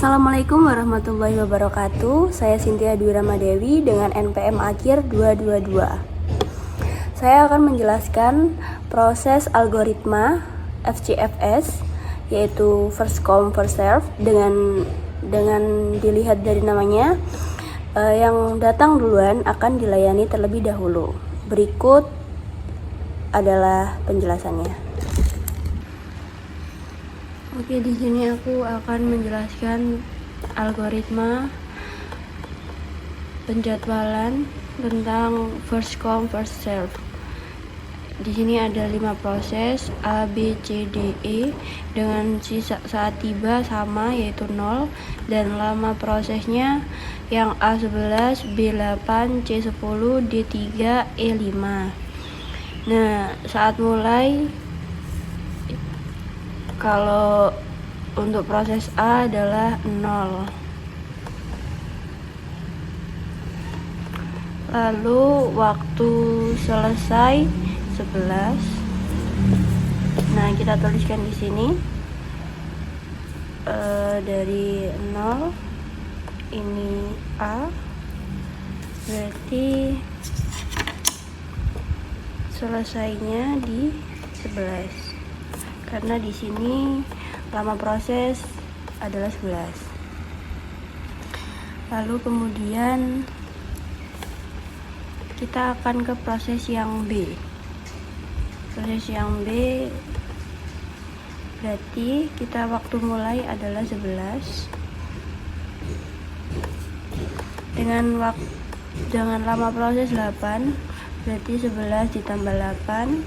Assalamualaikum warahmatullahi wabarakatuh. Saya Cynthia Dwi Ramadewi dengan NPM akhir 222. Saya akan menjelaskan proses algoritma FCFS, yaitu first come first serve, dengan dilihat dari namanya, yang datang duluan akan dilayani terlebih dahulu. Berikut adalah penjelasannya. Oke, di sini aku akan menjelaskan algoritma penjadwalan tentang first come first serve. Di sini ada 5 proses A, B, C, D, E dengan saat tiba sama, yaitu 0, dan lama prosesnya yang A11, B8, C10, D3, E5. Nah, saat mulai, kalau untuk proses A adalah 0. Lalu waktu selesai 11. Nah, kita tuliskan di sini dari 0 ini A, berarti selesainya di 11. Karena di sini lama proses adalah 11. Lalu kemudian kita akan ke proses yang B. Proses yang B berarti kita waktu mulai adalah 11. Dengan lama proses 8, berarti 11 ditambah 8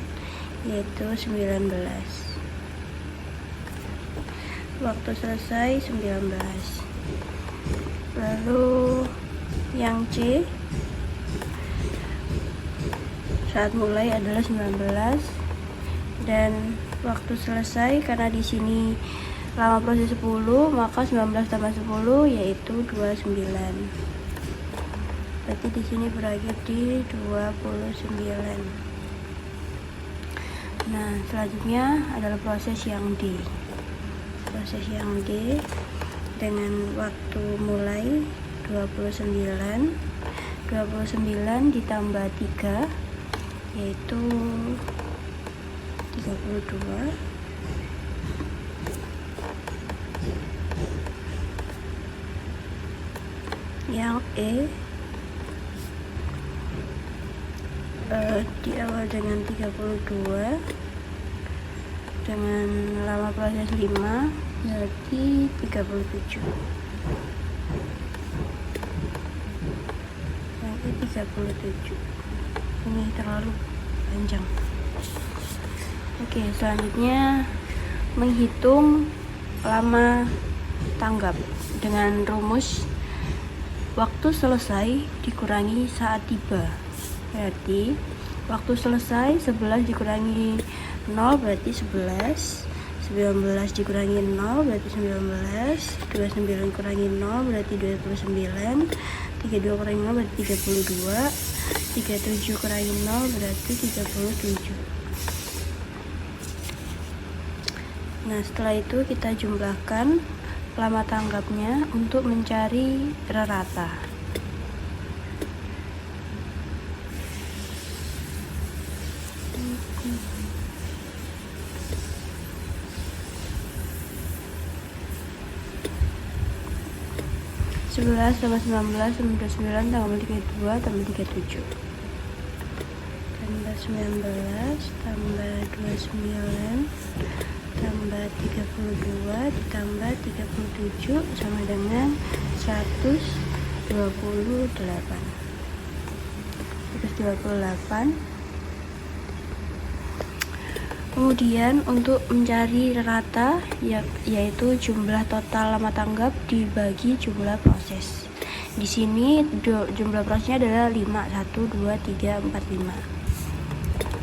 yaitu 19. Waktu selesai 19. Lalu yang C, saat mulai adalah 19, dan waktu selesai, karena di sini lama proses 10, maka 19 tambah 10 yaitu 29. Berarti di sini berakhir di 29. Nah, selanjutnya adalah proses yang D. Proses yang D dengan waktu mulai 29 ditambah 3 yaitu 32. Yang E diawal dengan 32 dengan lama proses 5, berarti 37. Berarti 37. Ini terlalu panjang. Oke, selanjutnya menghitung lama tanggap dengan rumus waktu selesai dikurangi saat tiba. Berarti waktu selesai 11 dikurangi 0 berarti 11, 19 dikurangi 0 berarti 19, 29 kurangi 0 berarti 29, 32 kurangi 0 berarti 32, 37 kurangi 0 berarti 37. Nah, setelah itu kita jumlahkan lama tanggapnya untuk mencari rata. 11 tambah 19 tambah 29 tambah 32 tambah 37 tambah 19 tambah 29 tambah 32 ditambah 37 sama dengan 128. Kemudian untuk mencari rata, yaitu jumlah total lama tanggap dibagi jumlah proses. Di sini jumlah prosesnya adalah 5, 1, 2, 3, 4, 5.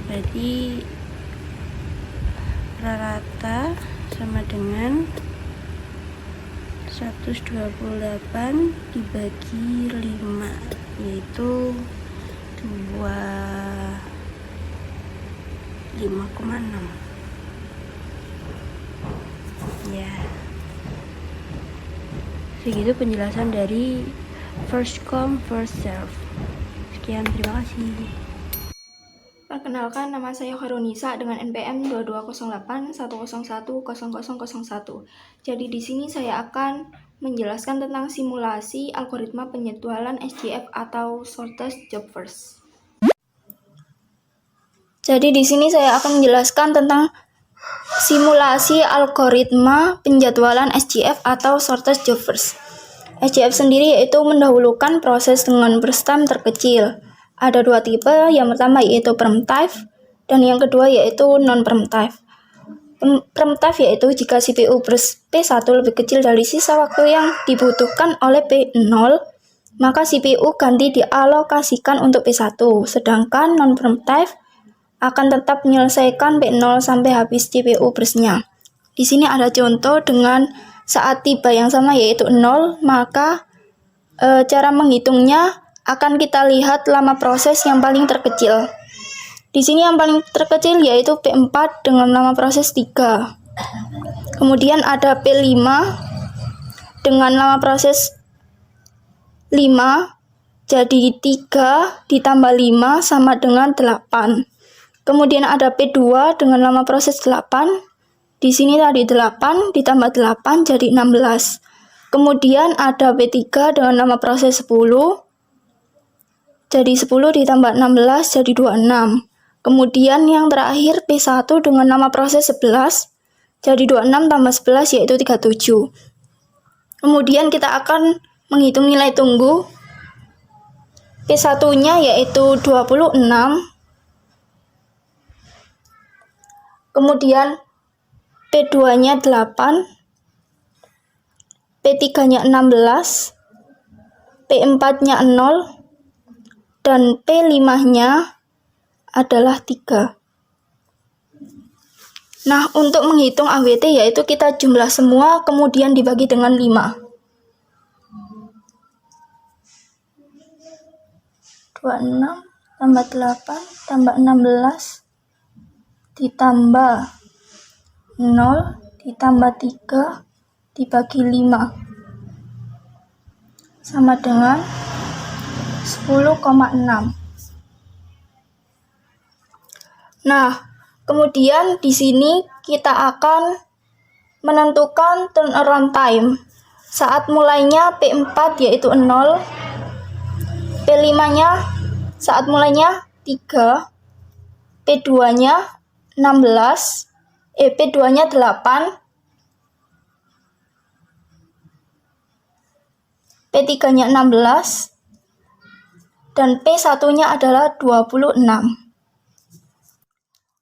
Berarti rata sama dengan 128 dibagi 5, yaitu 5,6. Ya. Segitu penjelasan dari first come first serve. Sekian, terima kasih. Perkenalkan, nama saya Khairunisa dengan NPM 2208101001. Jadi di sini saya akan menjelaskan tentang simulasi algoritma penjadwalan SJF atau Shortest Job First. Jadi di sini saya akan menjelaskan tentang simulasi algoritma penjadwalan SJF atau Shortest Job First. SJF sendiri yaitu mendahulukan proses dengan burst time terkecil. Ada dua tipe, yang pertama yaitu preemptive dan yang kedua yaitu non-preemptive. Preemptive yaitu jika CPU burst P1 lebih kecil dari sisa waktu yang dibutuhkan oleh P0, maka CPU ganti dialokasikan untuk P1, sedangkan non-preemptive akan tetap menyelesaikan P0 sampai habis CPU burst-nya. Di sini ada contoh dengan saat tiba yang sama yaitu 0, maka cara menghitungnya akan kita lihat lama proses yang paling terkecil. Di sini yang paling terkecil yaitu P4 dengan lama proses 3. Kemudian ada P5 dengan lama proses 5, jadi 3 ditambah 5 sama dengan 8. Kemudian ada P2 dengan lama proses 8. Di sini tadi 8 ditambah 8 jadi 16. Kemudian ada P3 dengan lama proses 10. Jadi 10 ditambah 16 jadi 26. Kemudian yang terakhir P1 dengan lama proses 11. Jadi 26 tambah 11 yaitu 37. Kemudian kita akan menghitung nilai tunggu. P1-nya yaitu 26. Kemudian P2-nya 8, P3-nya 16, P4-nya 0, dan P5-nya adalah 3. Nah, untuk menghitung AWT yaitu kita jumlah semua kemudian dibagi dengan 5. 26 tambah 8 tambah 16 ditambah 0 ditambah 3 dibagi 5 sama dengan 10,6. Nah, kemudian di sini kita akan menentukan turnaround time. Saat mulainya P4 yaitu 0, P5-nya saat mulainya 3, P2-nya 16, P2-nya 8, P3-nya 16, dan P1-nya adalah 26.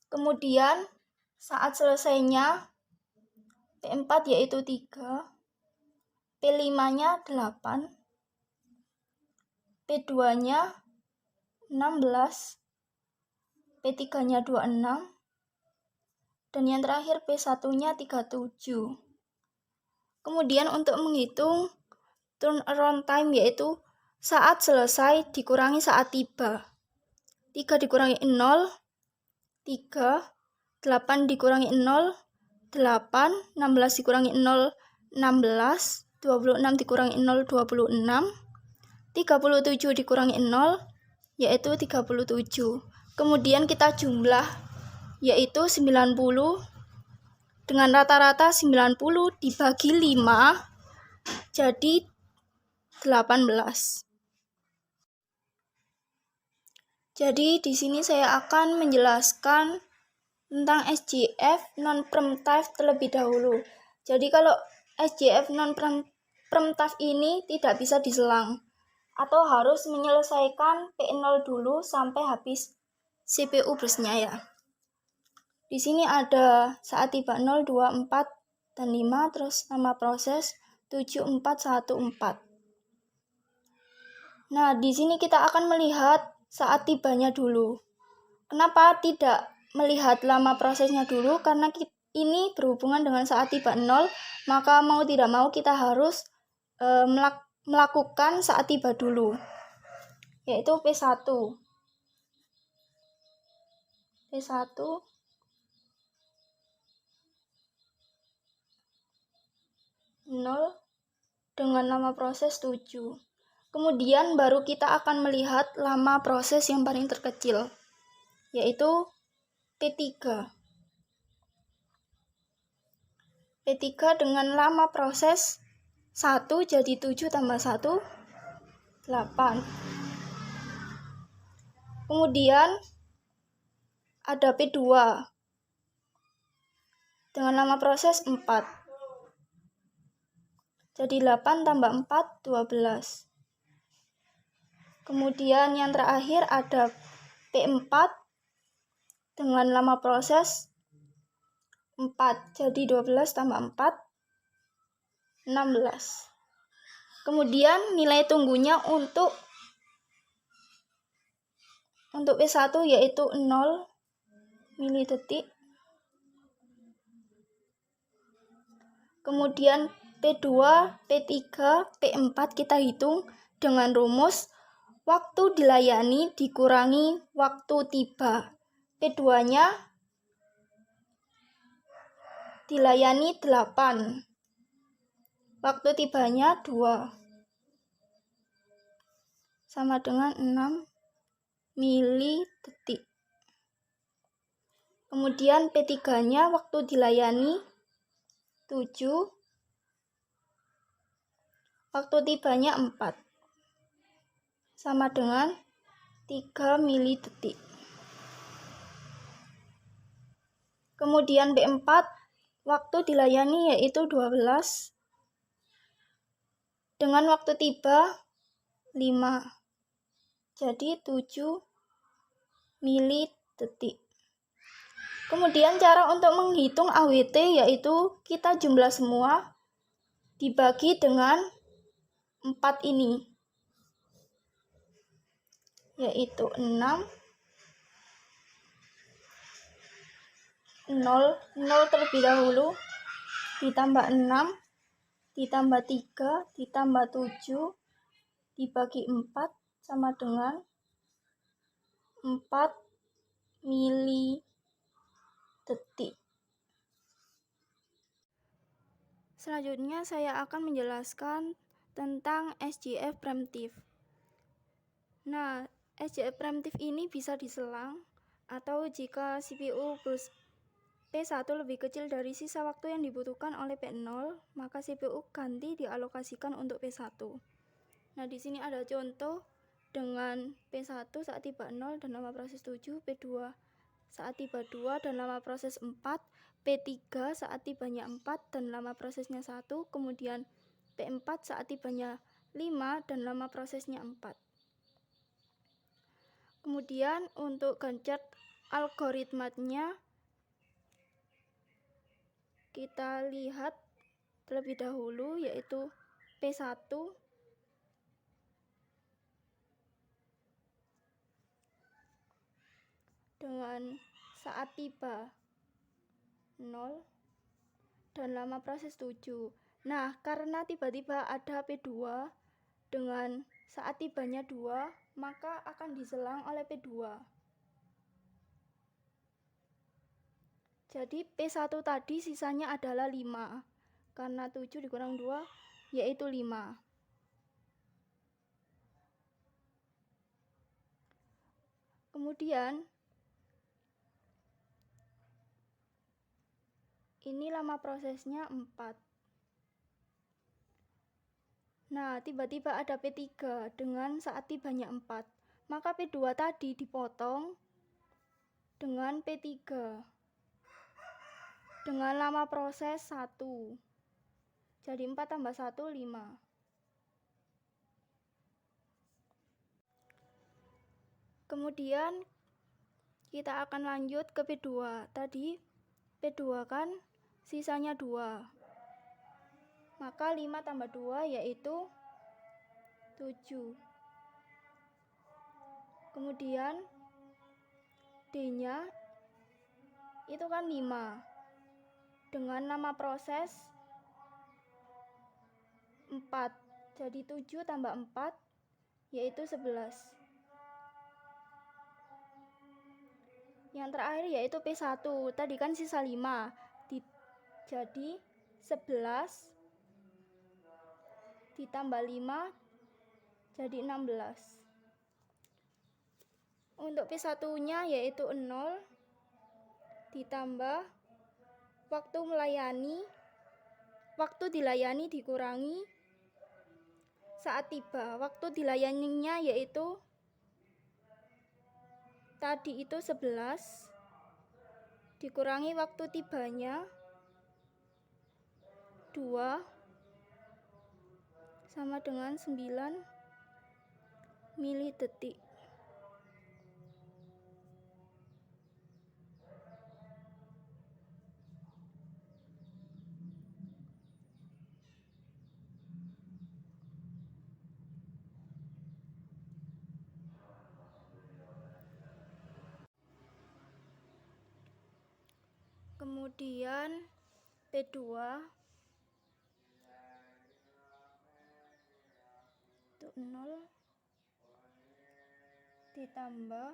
Kemudian saat selesainya P4 yaitu 3, P5-nya 8, P2-nya 16, P3-nya 26, dan yang terakhir P1-nya 37. Kemudian untuk menghitung turnaround time yaitu saat selesai dikurangi saat tiba. 3 dikurangi 0, 3, 8 dikurangi 0, 8, 16 dikurangi 0, 16, 26 dikurangi 0, 26, 37 dikurangi 0, yaitu 37. Kemudian kita jumlah yaitu 90 dengan rata-rata 90 dibagi 5 jadi 18. Jadi di sini saya akan menjelaskan tentang SJF non-preemptive terlebih dahulu. Jadi kalau SJF non-preemptive ini tidak bisa diselang atau harus menyelesaikan P0 dulu sampai habis CPU burst-nya ya. Di sini ada saat tiba 0, 2, 4, dan 5, terus nama proses 7, 4, 1, 4. Nah, di sini kita akan melihat saat tibanya dulu. Kenapa tidak melihat lama prosesnya dulu? Karena ini berhubungan dengan saat tiba 0, maka mau tidak mau kita harus melakukan saat tiba dulu, yaitu P1. P1 0 dengan lama proses 7. Kemudian baru kita akan melihat lama proses yang paling terkecil, yaitu P3. P3 dengan lama proses 1 jadi 7 tambah 1, 8. Kemudian ada P2 dengan lama proses 4. Jadi 8 tambah 4, 12. Kemudian yang terakhir ada P4 dengan lama proses 4. Jadi 12 tambah 4, 16. Kemudian nilai tunggunya untuk P1 yaitu 0 milidetik. Kemudian P2, P3, P4 kita hitung dengan rumus waktu dilayani dikurangi waktu tiba. P2-nya dilayani 8. Waktu tibanya 2. Sama dengan 6 milidetik. Kemudian P3-nya waktu dilayani 7. Waktu tibanya 4. Sama dengan 3 milidetik. Kemudian P4 waktu dilayani yaitu 12 dengan waktu tiba 5. Jadi 7 milidetik. Kemudian cara untuk menghitung AWT yaitu kita jumlah semua dibagi dengan 4 ini, yaitu 6, 0 terlebih dahulu, ditambah 6, ditambah 3, ditambah 7, dibagi 4 sama dengan 4 milidetik. Selanjutnya saya akan menjelaskan tentang SJF preemptif. Nah, SJF preemptif ini bisa diselang atau jika CPU P1 lebih kecil dari sisa waktu yang dibutuhkan oleh P0, maka CPU ganti dialokasikan untuk P1. Nah, di sini ada contoh dengan P1 saat tiba 0 dan lama proses 7, P2 saat tiba 2 dan lama proses 4, P3 saat tibanya 4 dan lama prosesnya 1, kemudian P4 saat tibanya 5 dan lama prosesnya 4. Kemudian untuk Gantt algoritmanya kita lihat terlebih dahulu, yaitu P1 dengan saat tiba 0 dan lama proses 7. Nah, karena tiba-tiba ada P2 dengan saat tibanya 2, maka akan diselang oleh P2. Jadi P1 tadi sisanya adalah 5. Karena 7 dikurang 2 yaitu 5. Kemudian ini lama prosesnya 4. Nah, tiba-tiba ada P3 dengan saat tibanya 4. Maka P2 tadi dipotong dengan P3 dengan lama proses 1. Jadi 4 tambah 1, 5. Kemudian kita akan lanjut ke P2. Tadi P2 kan sisanya 2. Maka 5 tambah 2 yaitu 7. Kemudian D-nya itu kan 5. Dengan lama proses 4. Jadi 7 tambah 4 yaitu 11. Yang terakhir yaitu P1. Tadi kan sisa 5. Jadi 11 ditambah 5 jadi 16. Untuk P1-nya yaitu 0 ditambah waktu dilayani dikurangi saat tiba. Waktu dilayaninya yaitu tadi itu 11 dikurangi waktu tibanya 2 sama dengan 9 milidetik. Kemudian P2 itu 0 ditambah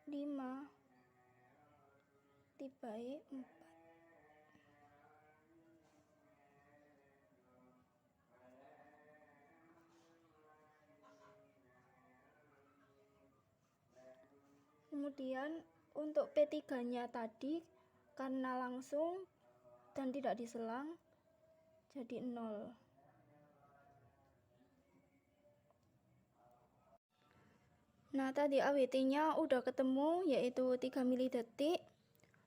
5 dibaik 4. Kemudian untuk P3-nya tadi karena langsung dan tidak diselang jadi 0. Nah, tadi AWT-nya udah ketemu yaitu 3 milidetik.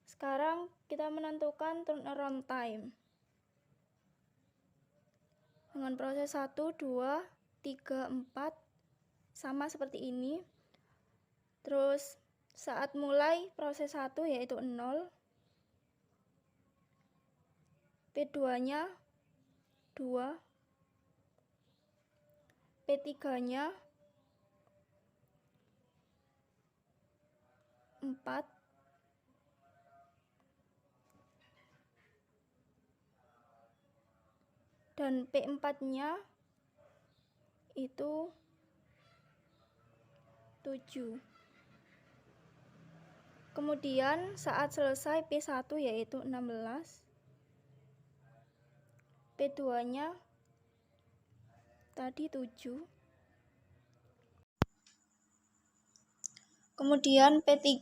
Sekarang kita menentukan turnaround time. Dengan proses 1, 2, 3, 4 sama seperti ini. Terus saat mulai proses 1 yaitu 0. P2-nya 2. P3-nya 4. Dan P4-nya itu 7. Kemudian saat selesai P1 yaitu 16. P2-nya tadi 7. Kemudian P3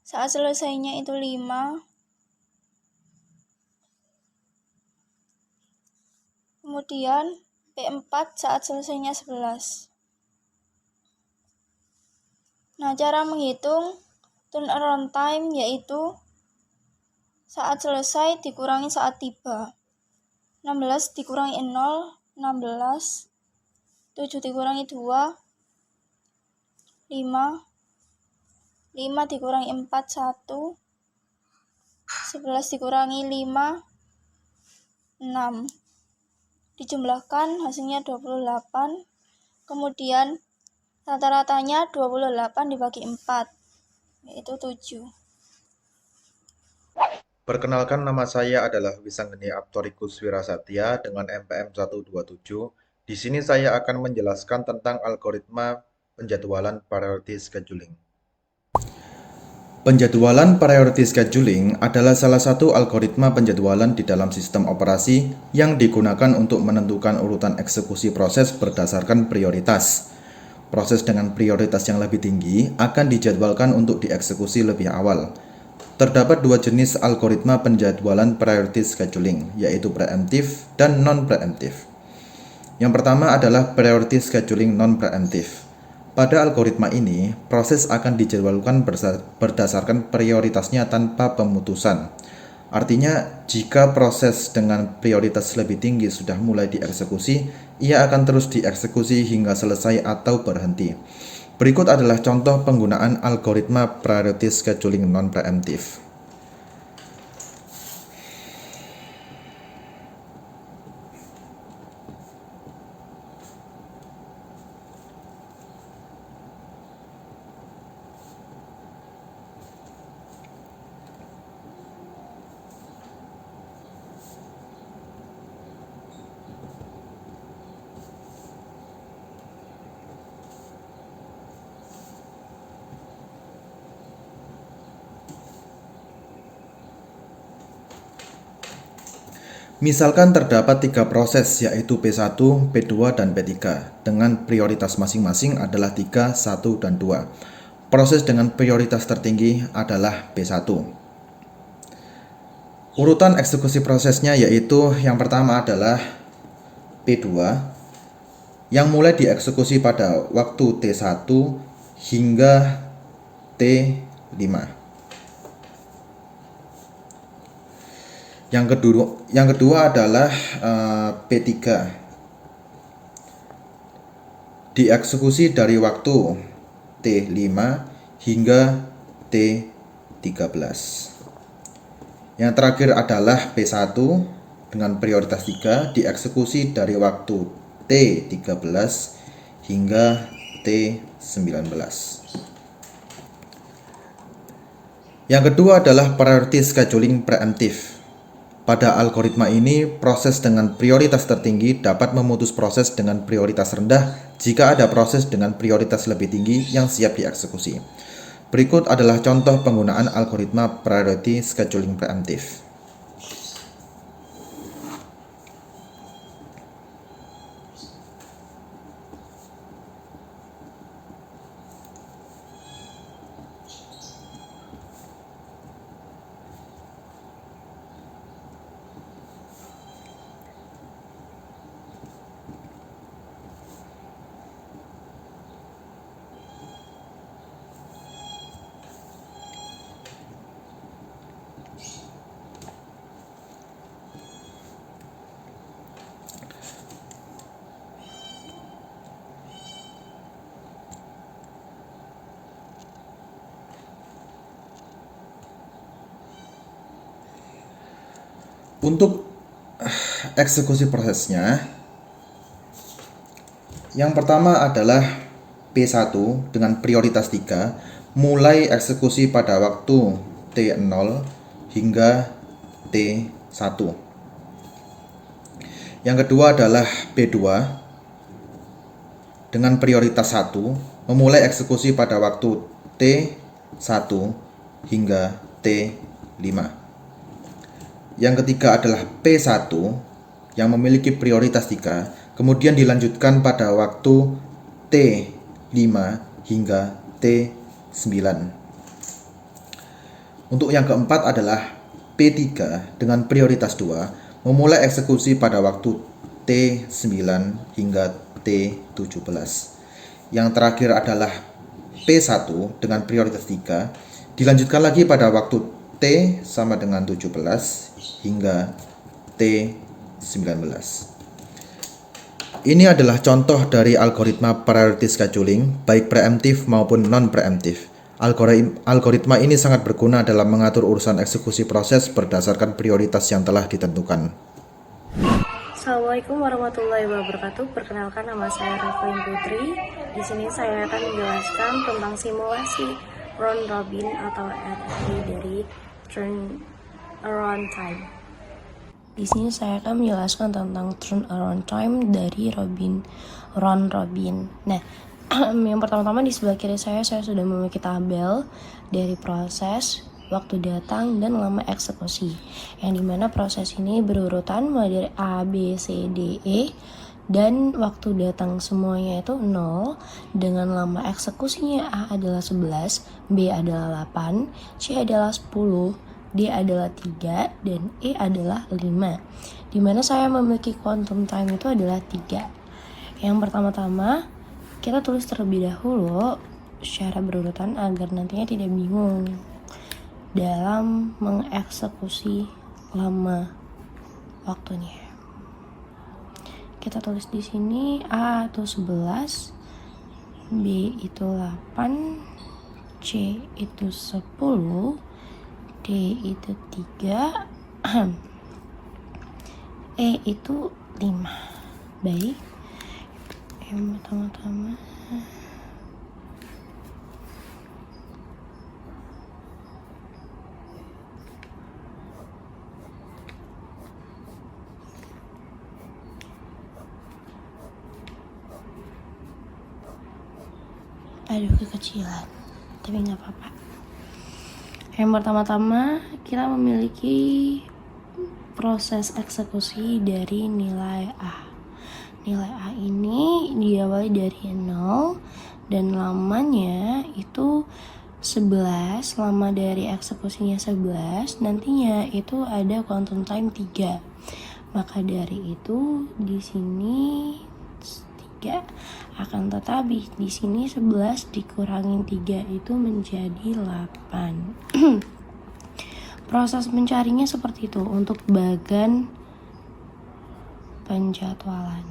saat selesainya itu 5. Kemudian P4 saat selesainya 11. Nah, cara menghitung turnaround time yaitu saat selesai dikurangi saat tiba. 16 dikurangi 0, 16. 7 dikurangi 2, 5. 5 dikurangi 4, 1. 11 dikurangi 5, 6. Dijumlahkan hasilnya 28. Kemudian rata-ratanya 28 dibagi 4 yaitu 7. Perkenalkan, nama saya adalah Wisanggeni Aptorikus Wirasatya dengan MPM 127. Di sini saya akan menjelaskan tentang algoritma penjadwalan priority scheduling. Penjadwalan priority scheduling adalah salah satu algoritma penjadwalan di dalam sistem operasi yang digunakan untuk menentukan urutan eksekusi proses berdasarkan prioritas. Proses dengan prioritas yang lebih tinggi akan dijadwalkan untuk dieksekusi lebih awal. Terdapat dua jenis algoritma penjadwalan priority scheduling, yaitu preemptif dan non-preemptif. Yang pertama adalah priority scheduling non-preemptif. Pada algoritma ini, proses akan dijadwalkan berdasarkan prioritasnya tanpa pemutusan. Artinya, jika proses dengan prioritas lebih tinggi sudah mulai dieksekusi, ia akan terus dieksekusi hingga selesai atau berhenti. Berikut adalah contoh penggunaan algoritma priority scheduling non-preemptif. Misalkan terdapat 3 proses yaitu P1, P2, dan P3 dengan prioritas masing-masing adalah 3, 1, dan 2. Proses dengan prioritas tertinggi adalah P1. Urutan eksekusi prosesnya yaitu yang pertama adalah P2 yang mulai dieksekusi pada waktu T1 hingga T5. Yang kedua adalah P3 dieksekusi dari waktu T5 hingga T13. Yang terakhir adalah P1 dengan prioritas 3 dieksekusi dari waktu T13 hingga T19. Yang kedua adalah priority scheduling preemptive. Pada algoritma ini, proses dengan prioritas tertinggi dapat memutus proses dengan prioritas rendah jika ada proses dengan prioritas lebih tinggi yang siap dieksekusi. Berikut adalah contoh penggunaan algoritma priority scheduling preemptive. Untuk eksekusi prosesnya, yang pertama adalah P1 dengan prioritas 3, mulai eksekusi pada waktu T0 hingga T1. Yang kedua adalah P2 dengan prioritas 1, memulai eksekusi pada waktu T1 hingga T5. Yang ketiga adalah P1 yang memiliki prioritas 3, kemudian dilanjutkan pada waktu T5 hingga T9. Untuk yang keempat adalah P3 dengan prioritas 2, memulai eksekusi pada waktu T9 hingga T17. Yang terakhir adalah P1 dengan prioritas 3, dilanjutkan lagi pada waktu T sama dengan 17 hingga T19. Ini adalah contoh dari algoritma priority scheduling, baik preemptif maupun non-preemptif. Algoritma ini sangat berguna dalam mengatur urusan eksekusi proses berdasarkan prioritas yang telah ditentukan. Assalamualaikum warahmatullahi wabarakatuh. Perkenalkan, nama saya Raflin Putri. Di sini saya akan menjelaskan tentang simulasi round robin atau RRT dari turnaround time. Di sini saya akan menjelaskan tentang turnaround time dari round robin. Nah, yang pertama-tama di sebelah kiri saya sudah memiliki tabel dari proses, waktu datang, dan lama eksekusi. Yang dimana proses ini berurutan mulai dari A, B, C, D, E, dan waktu datang semuanya itu 0, dengan lama eksekusinya A adalah 11, B adalah 8, C adalah 10, D adalah 3, dan E adalah 5. Dimana saya memiliki quantum time itu adalah 3. Yang pertama-tama kita tulis terlebih dahulu secara berurutan agar nantinya tidak bingung dalam mengeksekusi lama waktunya. Kita tulis di sini A itu 11, B itu 8, C itu 10, D itu 3, E itu 5. Baik. Yang pertama-tama aduh kekecilan, tapi nggak apa-apa. Yang pertama-tama kita memiliki proses eksekusi dari nilai A. Nilai A ini diawali dari 0 dan lamanya itu 11, lama dari eksekusinya 11, nantinya itu ada quantum time 3. Maka dari itu di sini 3 akan tetapi di sini 11 dikurangin 3 itu menjadi 8. Proses mencarinya seperti itu untuk bagan penjadwalan.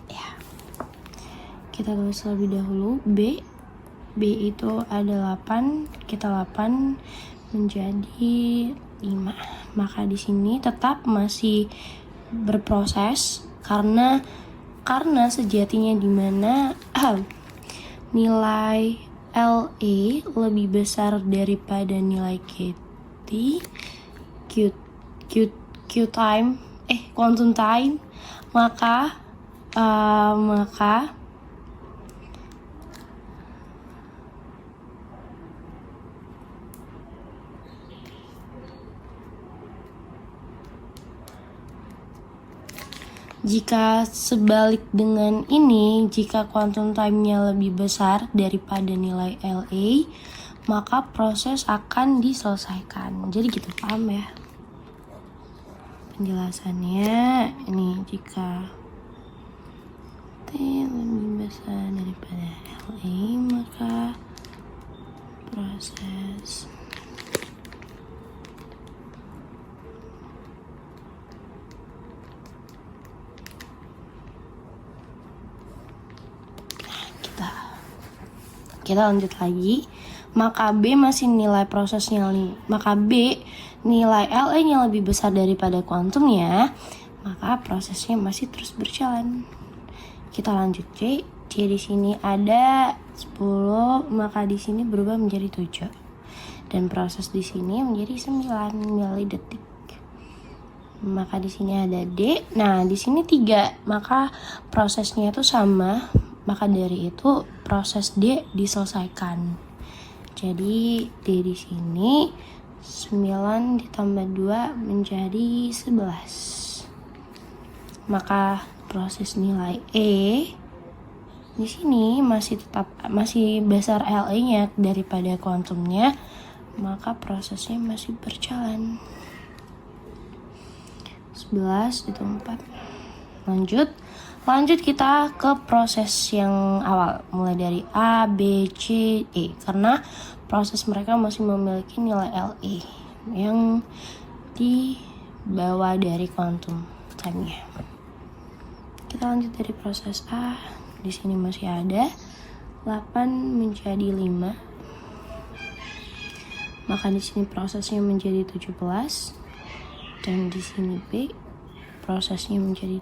Ya. Kita tulis lebih dahulu B itu ada 8, kita 8 menjadi 5. Maka di sini tetap masih berproses karena sejatinya di mana nilai LA lebih besar daripada nilai quantum time, maka jika sebalik dengan ini, jika quantum time-nya lebih besar daripada nilai LA, maka proses akan diselesaikan. Jadi gitu, paham ya? Penjelasannya ini jika T lebih besar daripada LA, maka proses kita lanjut lagi. Maka B masih nilai prosesnya maka B nilai LA-nya lebih besar daripada kuantumnya, maka prosesnya masih terus berjalan. Kita lanjut C di sini ada 10, maka di sini berubah menjadi 7. Dan proses di sini menjadi 9 milidetik. Maka di sini ada D. Nah, di sini 3, maka prosesnya itu sama. Maka dari itu proses D diselesaikan. Jadi D di sini 9 ditambah 2 menjadi 11. Maka proses nilai E di sini masih besar LA-nya daripada kuantumnya, maka prosesnya masih berjalan. 11 itu 4. Lanjut kita ke proses yang awal, mulai dari A, B, C, E, karena proses mereka masih memiliki nilai LA yang di bawah dari quantum time-nya. Kita lanjut dari proses A, di sini masih ada 8 menjadi 5, maka di sini prosesnya menjadi 17, dan di sini B prosesnya menjadi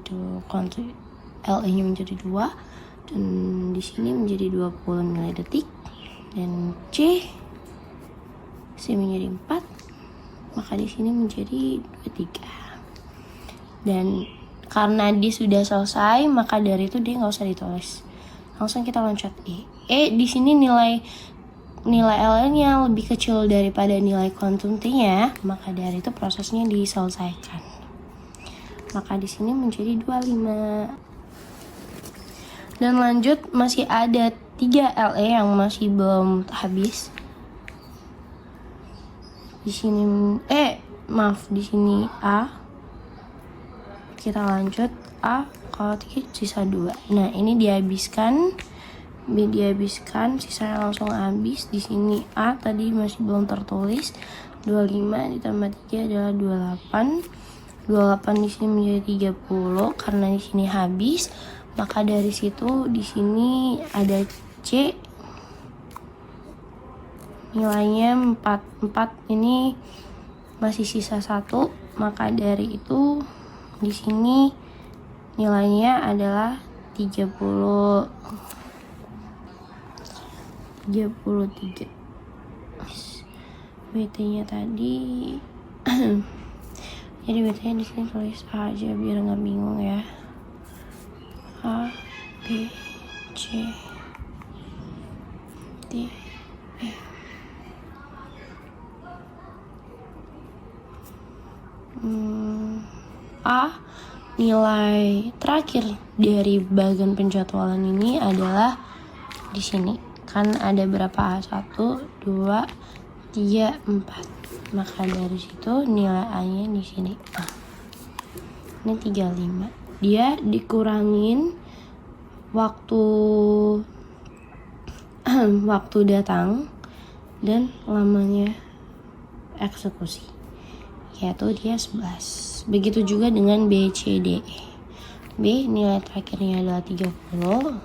quantum LA-nya menjadi 2, dan di sini menjadi 20 milidetik, dan C menjadi 4, maka di sini menjadi 23. Dan karena D sudah selesai, maka dari itu D nggak usah ditulis. Langsung kita loncat E. Di sini nilai LA-nya lebih kecil daripada nilai quantum T-nya, maka dari itu prosesnya diselesaikan. Maka di sini menjadi 25. Dan lanjut masih ada 3 LA yang masih belum habis. Di sini di sini A. Kita lanjut A, kalau 3 sisa 2. Nah, ini dihabiskan. B dihabiskan, sisanya langsung habis. Di sini A tadi masih belum tertulis. 25 ditambah 3 adalah 28. 28 di sini menjadi 30 karena di sini habis. Maka dari situ di sini ada C nilainya 4 ini masih sisa 1, maka dari itu di sini nilainya adalah 33. BT-nya tadi jadi BT-nya di sini tulis A aja biar nggak bingung ya. A, B, C, D, E. maka nilai terakhir dari bagian penjadwalan ini adalah di sini. Kan ada berapa? 1, 2, 3, 4. Maka dari situ nilai A-nya di sini. Ini 35. Dia dikurangin waktu datang dan lamanya eksekusi, yaitu dia 11. Begitu juga dengan B, C, D, E. B nilai terakhirnya adalah 30.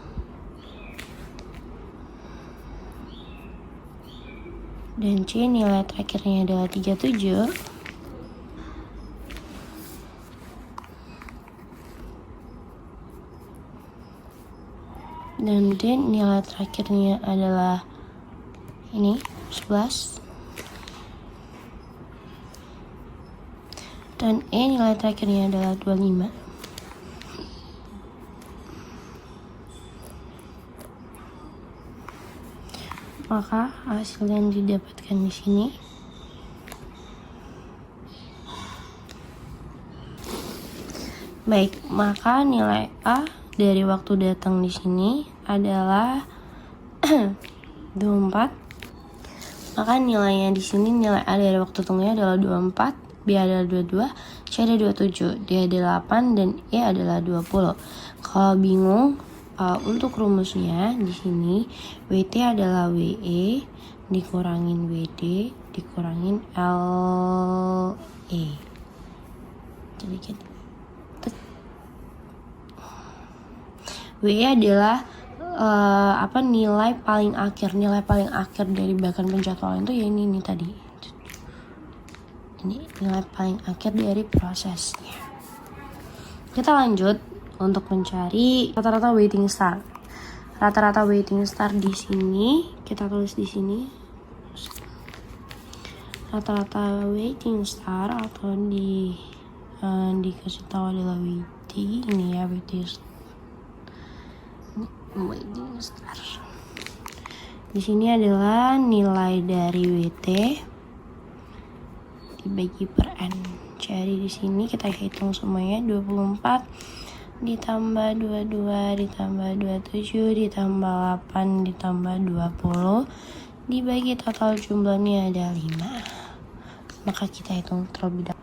Dan C nilai terakhirnya adalah 37. Dan D nilai terakhirnya adalah ini 11. Dan E nilai terakhirnya adalah 25. Maka hasil yang didapatkan di sini baik, maka nilai A dari waktu datang di sini adalah 24. Maka nilainya di sini, nilai A dari waktu tunggunya adalah 24. B adalah 22, C ada 27, D ada 8, dan E adalah 20. Kalau bingung untuk rumusnya di sini WT adalah WE dikurangin WD dikurangin LE. Jadi gitu. WE adalah nilai paling akhir dari bagian penjadwalan itu ya ini tadi. Ini nilai paling akhir dari prosesnya. Kita lanjut untuk mencari rata-rata waiting star. Rata-rata waiting star di sini kita tulis di sini. Rata-rata waiting star atau dikasih tahu adalah WT. Ini ya waiting star. Di sini adalah nilai dari WT dibagi per N. Jadi di sini kita hitung semuanya 24 ditambah 22 ditambah 27 ditambah 8 ditambah 20 dibagi total jumlahnya ada 5. Maka kita hitung terlebih dahulu.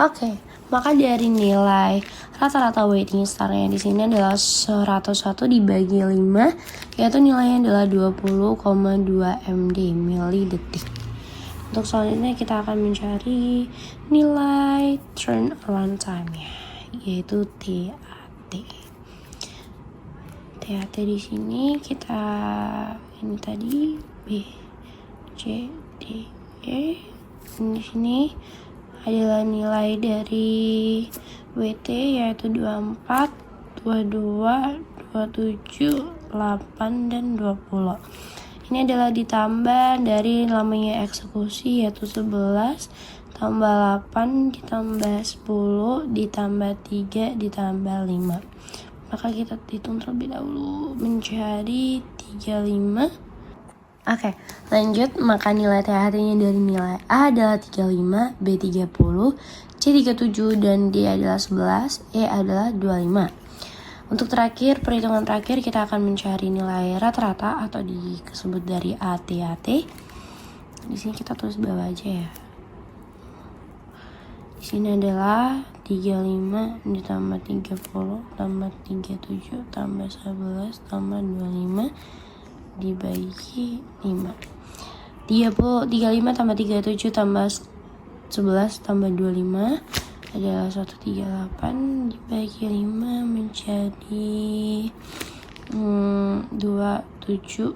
Oke, maka dari nilai rata-rata waiting star-nya di sini adalah 101 dibagi 5, yaitu nilainya adalah 20,2 MD milidetik. Untuk selanjutnya kita akan mencari nilai turnaround time-nya, yaitu TAT. TAT di sini kita ini tadi B, C, D, E. Di sini adalah nilai dari WT yaitu 24, 22, 27, 8, dan 20. Ini adalah ditambah dari lamanya eksekusi yaitu 11 tambah 8 ditambah 10 ditambah 3 ditambah 5. Maka kita hitung terlebih dahulu mencari 35. Oke, lanjut. Maka nilai THT-nya dari nilai A adalah 35, B 30, C 37, dan D adalah 11, E adalah 25. Untuk terakhir, perhitungan terakhir kita akan mencari nilai rata-rata atau disebut dari ATAT. Di sini kita tulis bawah aja ya. Di sini adalah 35 ditambah 30 tambah 37 tambah 11 tambah 25 dibagi 5. 35 tambah 37 tambah 11 tambah 25 adalah 138 dibagi 5 menjadi 27,6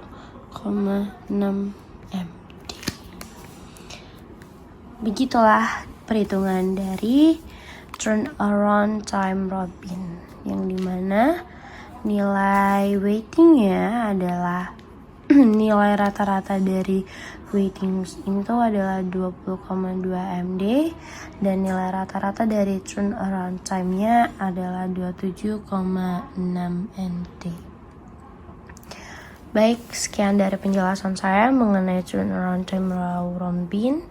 MD. Begitulah perhitungan dari turnaround time Robin, yang dimana nilai waitingnya adalah nilai rata-rata dari waiting itu adalah 20,2 MD dan nilai rata-rata dari turnaround time-nya adalah 27,6 MD. Baik, sekian dari penjelasan saya mengenai turnaround time Robin.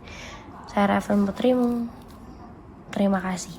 Saya Raven Putri. Terima kasih.